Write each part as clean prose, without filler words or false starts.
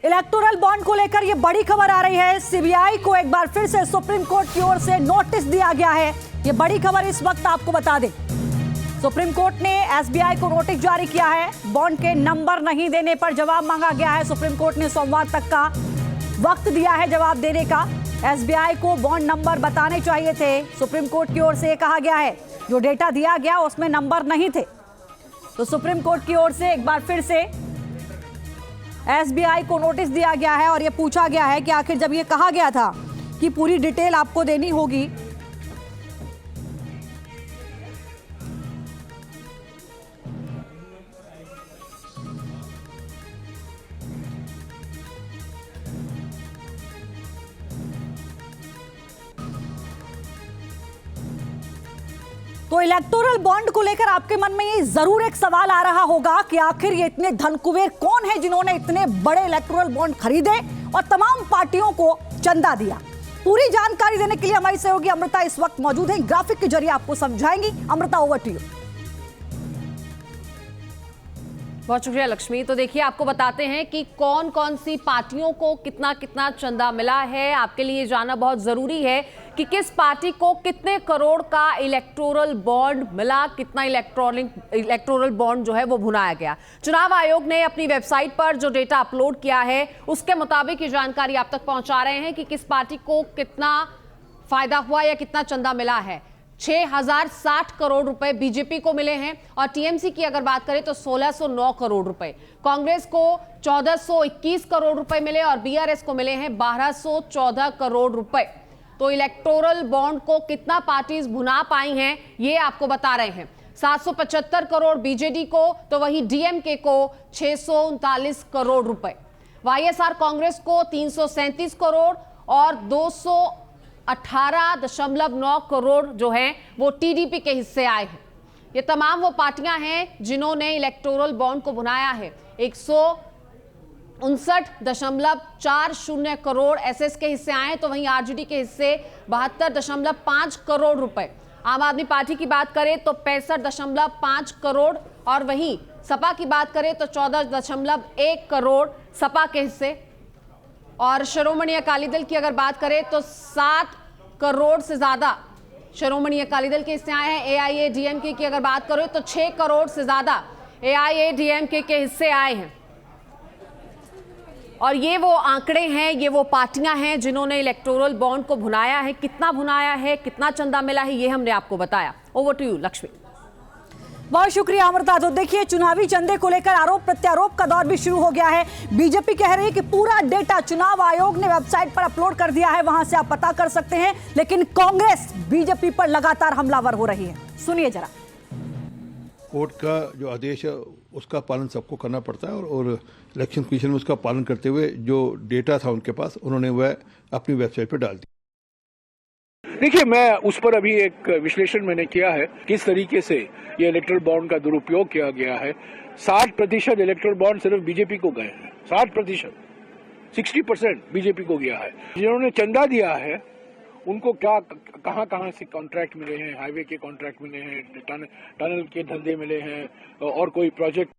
Electoral bond को लेकर ये बड़ी खबर आ रही है। सीबीआई को एक बार फिर से सुप्रीम कोर्ट की ओर से नोटिस दिया गया है। ये बड़ी खबर इस वक्त आपको बता दें, सुप्रीम कोर्ट ने एसबीआई को नोटिस जारी किया है। बॉन्ड के नंबर नहीं देने पर जवाब मांगा गया है। सुप्रीम कोर्ट ने सोमवार तक का वक्त दिया है जवाब देने का। एसबीआई को बॉन्ड नंबर बताने चाहिए थे। सुप्रीम कोर्ट की ओर से कहा गया है जो डेटा दिया गया उसमें नंबर नहीं थे। तो सुप्रीम कोर्ट की ओर से एक बार फिर से एसबीआई को नोटिस दिया गया है और यह पूछा गया है कि आखिर जब यह कहा गया था कि पूरी डिटेल आपको देनी होगी, तो इलेक्टोरल बॉन्ड को लेकर आपके मन में ये जरूर एक सवाल आ रहा होगा कि आखिर ये इतने धनकुबेर कौन है जिन्होंने इतने बड़े इलेक्टोरल बॉन्ड खरीदे और तमाम पार्टियों को चंदा दिया। पूरी जानकारी देने के लिए हमारी सहयोगी अमृता इस वक्त मौजूद है, ग्राफिक के जरिए आपको समझाएंगी। Amrita, over to you. बहुत शुक्रिया लक्ष्मी। तो देखिए, आपको बताते हैं कि कौन कौन सी पार्टियों को कितना कितना चंदा मिला है। आपके लिए जानना बहुत जरूरी है कि किस पार्टी को कितने करोड़ का इलेक्टोरल बॉन्ड मिला, कितना इलेक्टोरल बॉन्ड जो है वो भुनाया गया। चुनाव आयोग ने अपनी वेबसाइट पर जो डेटा अपलोड किया है उसके मुताबिक ये जानकारी आप तक पहुंचा रहे हैं कि किस पार्टी को कितना फायदा हुआ या कितना चंदा मिला है। 6060 करोड़ रुपए बीजेपी को मिले हैं और टीएमसी की अगर बात करें तो 1609 करोड़ रुपए। कांग्रेस को 1421 करोड़ रुपए मिले और बीआरएस को मिले हैं 1214 करोड़ रुपए। तो इलेक्टोरल बॉन्ड को कितना पार्टीज भुना पाई हैं ये आपको बता रहे हैं। 775 करोड़ बीजेडी को, तो वही डीएमके को 639 करोड़ रुपए। वाईएसआर कांग्रेस को 337 करोड़ और 218.9 करोड़ जो हैं वो टीडीपी के हिस्से आए हैं। ये तमाम वो पार्टियां हैं जिन्होंने इलेक्टोरल बॉन्ड को भुनाया है। 159.40 करोड़ एसएस के हिस्से आए हैं, तो वहीं आरजेडी के हिस्से 72.5 करोड़ रुपए। आम आदमी पार्टी की बात करें तो 65.5 करोड़ और वहीं सपा की बात करें तो 14.1 करोड़ सपा के हिस्से। और शिरोमणि अकाली दल की अगर बात करें तो 7 करोड़ से ज्यादा शिरोमणि अकाली दल के हिस्से आए हैं। एआईएडीएमके की अगर बात करें तो 6 करोड़ से ज्यादा एआईएडीएमके के हिस्से आए हैं। और ये वो आंकड़े हैं, ये वो पार्टियां हैं जिन्होंने इलेक्टोरल बॉन्ड को भुनाया है। कितना भुनाया है, कितना चंदा मिला है, ये हमने आपको बताया। Over to you Lakshmi. बहुत शुक्रिया अमृता। तो देखिए, चुनावी चंदे को लेकर आरोप प्रत्यारोप का दौर भी शुरू हो गया है। बीजेपी कह रही है कि पूरा डेटा चुनाव आयोग ने वेबसाइट पर अपलोड कर दिया है, वहां से आप पता कर सकते हैं। लेकिन कांग्रेस बीजेपी पर लगातार हमलावर हो रही है। सुनिए जरा। कोर्ट का जो आदेश है उसका पालन सबको करना पड़ता है और इलेक्शन कमीशन में उसका पालन करते हुए जो डेटा था उनके पास उन्होंने वह अपनी वेबसाइट पर डाल दिया। देखिए, मैं उस पर अभी एक विश्लेषण मैंने किया है किस तरीके से ये इलेक्टोरल बॉन्ड का दुरुपयोग किया गया है। 60% इलेक्टोरल बॉन्ड सिर्फ बीजेपी को गए हैं। 60%, 60% बीजेपी को गया है। जिन्होंने चंदा दिया है उनको क्या कहां से कॉन्ट्रैक्ट मिले हैं, हाईवे के कॉन्ट्रैक्ट मिले हैं, टनल के धंधे मिले हैं और कोई प्रोजेक्ट।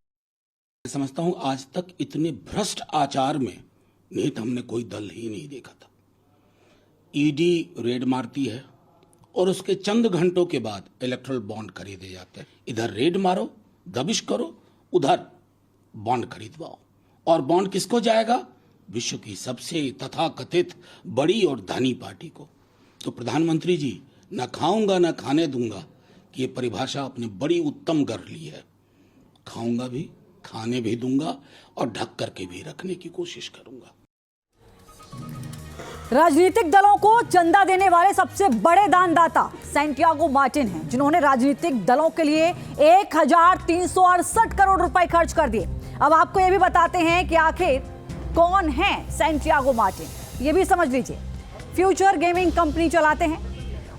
समझता हूं आज तक इतने भ्रष्ट आचार में निहित हमने कोई दल ही नहीं देखा था। ईडी रेड मारती है और उसके चंद घंटों के बाद इलेक्टोरल बॉन्ड खरीदे जाते हैं। इधर रेड मारो, दबिश करो, उधर बॉन्ड खरीदवाओ। और बॉन्ड किसको जाएगा? विश्व की सबसे तथाकथित बड़ी और धनी पार्टी को। तो प्रधानमंत्री जी, न खाऊंगा न खाने दूंगा कि ये परिभाषा आपने बड़ी उत्तम कर ली है। खाऊंगा भी, खाने भी दूंगा और ढक करके भी रखने की कोशिश करूंगा। राजनीतिक दलों को चंदा देने वाले सबसे बड़े दानदाता सैंटियागो मार्टिन हैं, जिन्होंने राजनीतिक दलों के लिए 1368 करोड़ रुपए खर्च कर दिए। अब आपको यह भी बताते हैं कि आखिर कौन है सैंटियागो मार्टिन, ये भी समझ लीजिए। फ्यूचर गेमिंग कंपनी चलाते हैं।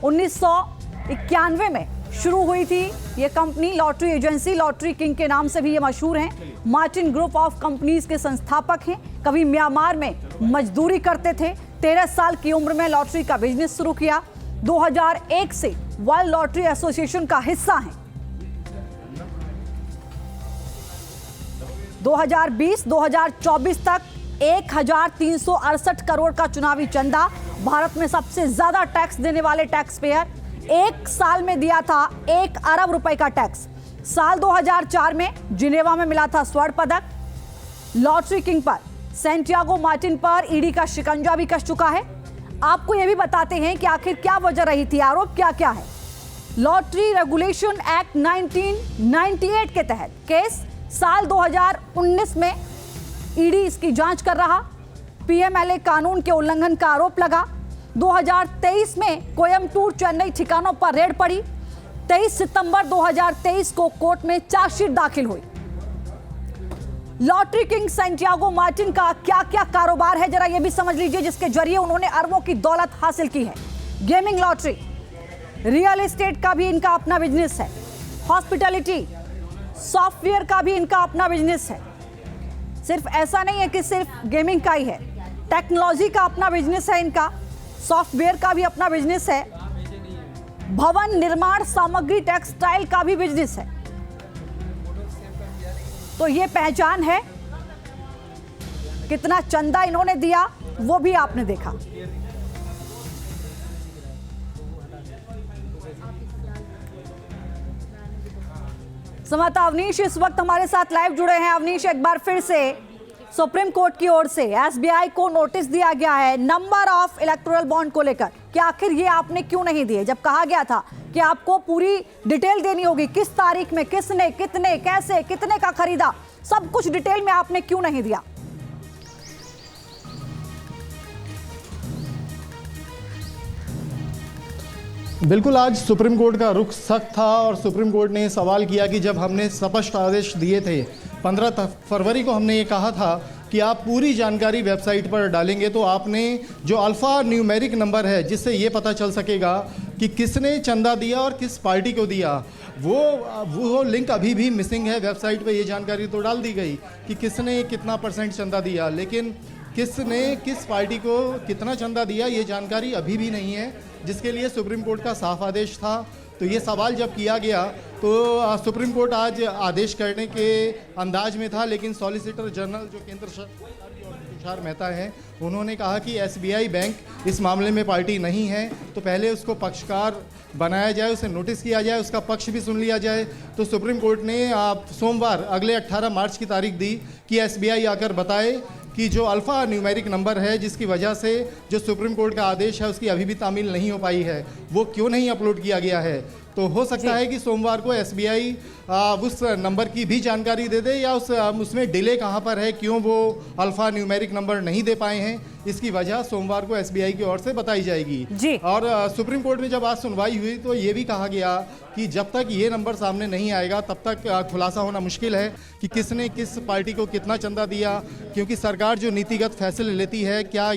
1991 में शुरू हुई थी ये company. Lottery agency lottery king के नाम से भी ये मशहूर हैं। मार्टिन ग्रुप ऑफ कंपनीज के संस्थापक हैं। कभी म्यांमार में मजदूरी करते थे। 13 साल की उम्र में लॉटरी का बिजनेस शुरू किया। 2001 से वर्ल्ड लॉटरी एसोसिएशन का हिस्सा हैं। 2020-2024 तक 1368 करोड़ का चुनावी चंदा। भारत में सबसे ज्यादा टैक्स देने वाले टैक्स पेयर। एक साल में दिया था 1 अरब रुपए का टैक्स। साल 2004 में जिनेवा में मिला था स्वर्ण पदक। लॉटरी किंग पर सैंटियागो मार्टिन पर ईडी का शिकंजा भी कस चुका है। आपको यह भी बताते हैं कि आखिर क्या वजह रही थी, आरोप क्या क्या है। लॉटरी रेगुलेशन एक्ट 1998 के तहत केस साल 2019 में ईडी इसकी जांच कर रहा। पीएमएलए कानून के उल्लंघन का आरोप लगा। 2023 में कोयम्बटूर चेन्नई ठिकानों पर रेड पड़ी। 23 सितंबर 2023 को कोर्ट में चार्जशीट दाखिल हुई। लॉटरी किंग सैंटियागो मार्टिन का क्या क्या कारोबार है, जरा यह भी समझ लीजिए, जिसके जरिए उन्होंने अरबों की दौलत हासिल की है। गेमिंग, लॉटरी, रियल एस्टेट का भी इनका अपना बिजनेस है। हॉस्पिटैलिटी, सॉफ्टवेयर का भी इनका अपना बिजनेस है। सिर्फ ऐसा नहीं है कि सिर्फ गेमिंग का ही है, टेक्नोलॉजी का अपना बिजनेस है इनका, सॉफ्टवेयर का भी अपना बिजनेस है, भवन निर्माण सामग्री टेक्सटाइल का भी बिजनेस है। तो ये पहचान है। कितना चंदा इन्होंने दिया वो भी आपने देखा। संवाददाता अवनीश इस वक्त हमारे साथ लाइव जुड़े हैं। अवनीश, एक बार फिर से सुप्रीम कोर्ट की ओर से एसबीआई को नोटिस दिया गया है नंबर ऑफ इलेक्टोरल बॉन्ड को लेकर कि आखिर ये आपने क्यों नहीं दिए, जब कहा गया था कि आपको पूरी डिटेल देनी होगी, किस तारीख में किसने कितने कैसे कितने का खरीदा, सब कुछ डिटेल में आपने क्यों नहीं दिया? बिल्कुल, आज सुप्रीम कोर्ट का रुख सख्त था और सुप्रीम कोर्ट ने सवाल किया कि जब हमने स्पष्ट आदेश दिए थे 15 फरवरी को, हमने ये कहा था कि आप पूरी जानकारी वेबसाइट पर डालेंगे, तो आपने जो अल्फ़ा न्यूमेरिक नंबर है जिससे ये पता चल सकेगा कि किसने चंदा दिया और किस पार्टी को दिया, वो लिंक अभी भी मिसिंग है। वेबसाइट पे ये जानकारी तो डाल दी गई कि किसने कितना % चंदा दिया, लेकिन किसने किस पार्टी को कितना चंदा दिया ये जानकारी अभी भी नहीं है, जिसके लिए सुप्रीम कोर्ट का साफ आदेश था। तो ये सवाल जब किया गया तो सुप्रीम कोर्ट आज आदेश करने के अंदाज में था, लेकिन सॉलिसिटर जनरल जो केंद्र सरकार तुषार मेहता हैं, उन्होंने कहा कि एसबीआई बैंक इस मामले में पार्टी नहीं है, तो पहले उसको पक्षकार बनाया जाए, उसे नोटिस किया जाए, उसका पक्ष भी सुन लिया जाए। तो सुप्रीम कोर्ट ने सोमवार अगले 18 मार्च की तारीख दी कि एसबीआई आकर बताए कि जो अल्फ़ा न्यूमेरिक नंबर है जिसकी वजह से जो सुप्रीम कोर्ट का आदेश है उसकी अभी भी तामील नहीं हो पाई है, वो क्यों नहीं अपलोड किया गया है। तो हो सकता है कि सोमवार को एसबीआई उस नंबर की भी जानकारी दे दे, या उसमें डिले कहाँ पर है, क्यों वो अल्फ़ा न्यूमेरिक नंबर नहीं दे पाए हैं, इसकी वजह सोमवार को एसबीआई की ओर से बताई जाएगी। और सुप्रीम कोर्ट में जब आज सुनवाई हुई तो ये भी कहा गया कि जब तक ये नंबर सामने नहीं आएगा तब तक खुलासा होना मुश्किल है कि किसने किस पार्टी को कितना चंदा दिया, क्योंकि सरकार जो नीतिगत फैसले लेती है, क्या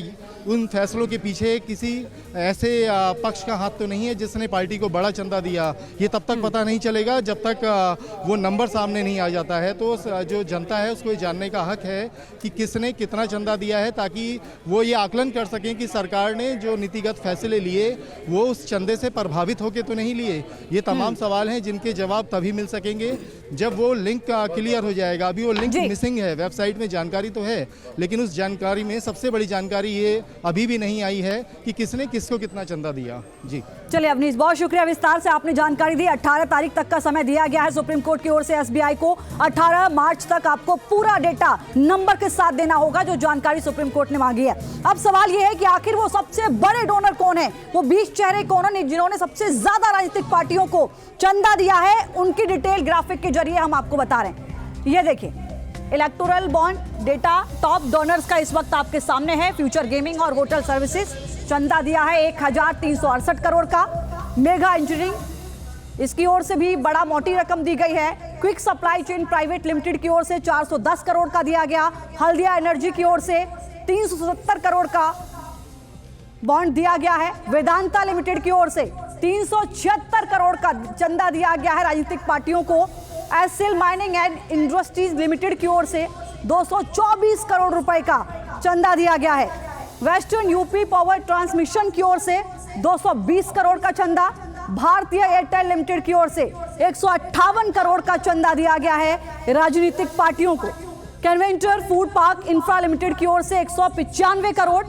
उन फैसलों के पीछे किसी ऐसे पक्ष का हाथ तो नहीं है जिसने पार्टी को बड़ा चंदा दिया, ये तब तक पता नहीं चलेगा जब तक वो नंबर सामने नहीं आ जाता है। तो जो जनता है उसको ये जानने का हक है कि किसने कितना चंदा दिया है, ताकि वो ये आकलन कर सकें कि सरकार ने जो नीतिगत फैसले लिए वो उस चंदे से प्रभावित होकर तो नहीं लिए। ये तमाम सवाल हैं जिनके जवाब तभी मिल सकेंगे जब वो लिंक क्लियर हो जाएगा। अभी वो लिंक मिसिंग है, वेबसाइट में जानकारी तो है लेकिन उस जानकारी में सबसे बड़ी जानकारी ये अभी भी नहीं आई है कि किसने किसको कितना चंदा दिया। जी चलिए अवनीश, बहुत शुक्रिया, विस्तार से आपने जानकारी दी। 18 तारीख तक का समय दिया गया है सुप्रीम कोर्ट की ओर से एसबीआई को। 18 मार्च तक आपको पूरा डेटा नंबर के साथ देना होगा जो जानकारी सुप्रीम कोर्ट ने मांगी है। अब सवाल यह है कि आखिर वो सबसे बड़े डोनर कौन है, वो 20 चेहरे कौन है जिन्होंने सबसे ज्यादा राजनीतिक पार्टियों को चंदा दिया है, उनकी डिटेल ग्राफिक के जरिए हम आपको बता रहे हैं। ये देखिए, electoral bond data top donors का इस वक्त आपके सामने है। फ्यूचर गेमिंग और होटल सर्विसेज चंदा दिया है 1368 करोड़ का। मेगा इंजीनियरिंग, इसकी ओर से भी बड़ा मोटी रकम दी गई है। Quick supply chain private limited की ओर से 410 करोड़ का दिया गया। हल्दिया एनर्जी की ओर से 370 करोड़ का बॉन्ड दिया गया है। वेदांता लिमिटेड की ओर से 376 करोड़ का चंदा दिया गया है राजनीतिक पार्टियों को। SL mining and industries limited की ओर से 224 करोड़ रुपए का चंदा दिया गया है। वेस्टर्न यूपी पावर ट्रांसमिशन की ओर से 220 करोड़ का चंदा। भारतीय एयरटेल लिमिटेड की ओर से 158 करोड़ का चंदा दिया गया है राजनीतिक पार्टियों को। कन्वेंटर फूड पार्क इंफ्रा लिमिटेड की ओर से 195 करोड़,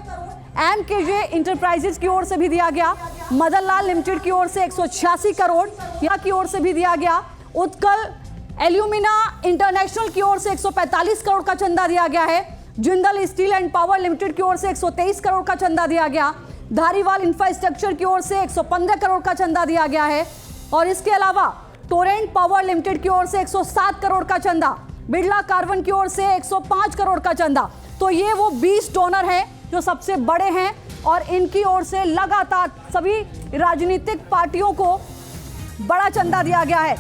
एमकेजे इंटरप्राइजेज की ओर से भी दिया गया, मदनलाल लिमिटेड की ओर से 186 करोड़ या की ओर से भी दिया गया, उत्कल एल्यूमिना इंटरनेशनल की ओर से 145 करोड़ का चंदा दिया गया है, Jindal steel and power limited की ओर से 123 करोड़ का चंदा दिया गया, धारीवाल इंफ्रास्ट्रक्चर की ओर से 115 करोड़ का चंदा दिया गया है और इसके अलावा टोरेंट पावर लिमिटेड की ओर से 107 करोड़ का चंदा, बिरला कार्बन की ओर से 105 करोड़ का चंदा। तो ये वो 20 डोनर हैं जो सबसे बड़े हैं और इनकी ओर से लगातार सभी राजनीतिक पार्टियों को बड़ा चंदा दिया गया है।